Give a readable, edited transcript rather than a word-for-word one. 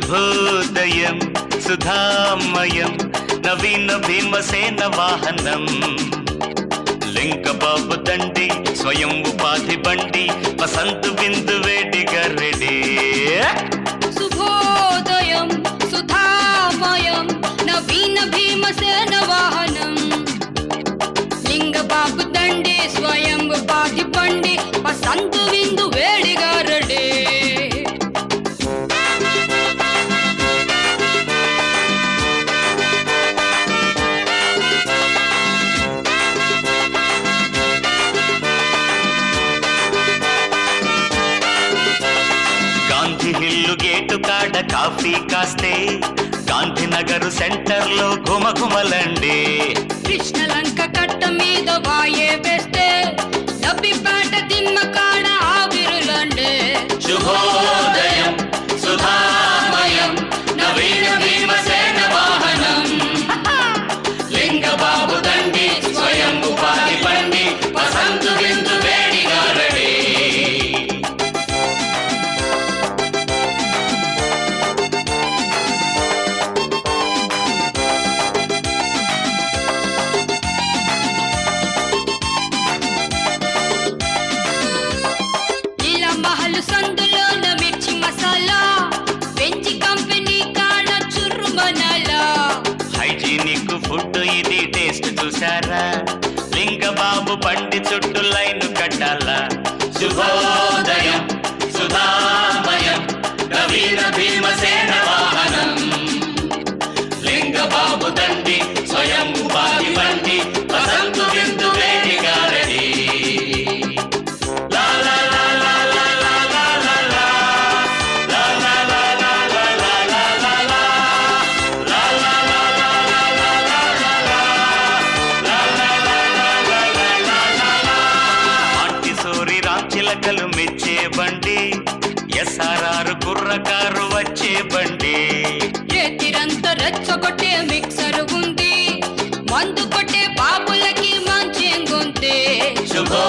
శుభోదయం సుధామయం నవీన భీమసేన వాహనం లింగబాబు దండి స్వయం ఉపాధి బండి వసంతు బిందు వేడిగా రెడీ శుభోదయం సుధామయం నవీన భీమసేన వాహనం లింగబాబు దండి స్వయం ఉపాధి బండి వసంతు బిందు వేడిగా రెడీ హిల్లు గేటు కాడ కాఫీ కాస్తే గాంధీనగర్ సెంటర్ లో ఘుమఘుమలండి కృష్ణలంక కట్ట మీద వాయే వేస్తే డబ్బిపేట దిమ్మ కాడ ఆవిరులండి శుభోదయం సుధామయం నవీన భీమసేన వాహనం లింగబాబు దండి స్వయం ఉపాధి బండి వసంతు బిందు వేడిగా రెడీ సందులోన మిర్చి మసాలా పెంచి కంపెనీ కాడ చుర్రుమనాలా హైజీనిక్ ఫుడ్ ఇది టేస్ట్ చూసారా లింగబాబు బండి చుట్టూ లైన్ కట్టాలా శుభోదయం సుధామయం నవీన భీమసేన వాహనం లింగబాబు దండి స్వయం ఉపాధి బండి వసంతు బిందు వేడిగా రెడీ చిలకలు మెచ్చే బండి ఎస్ఆర్ఆర్ కుర్రకారు వచ్చే బండి రేతిరంతా రెచ్చగొట్టే మిక్సర్ ఉంది మందు కొట్టే బాబులకి మంచి గుంతే శుభో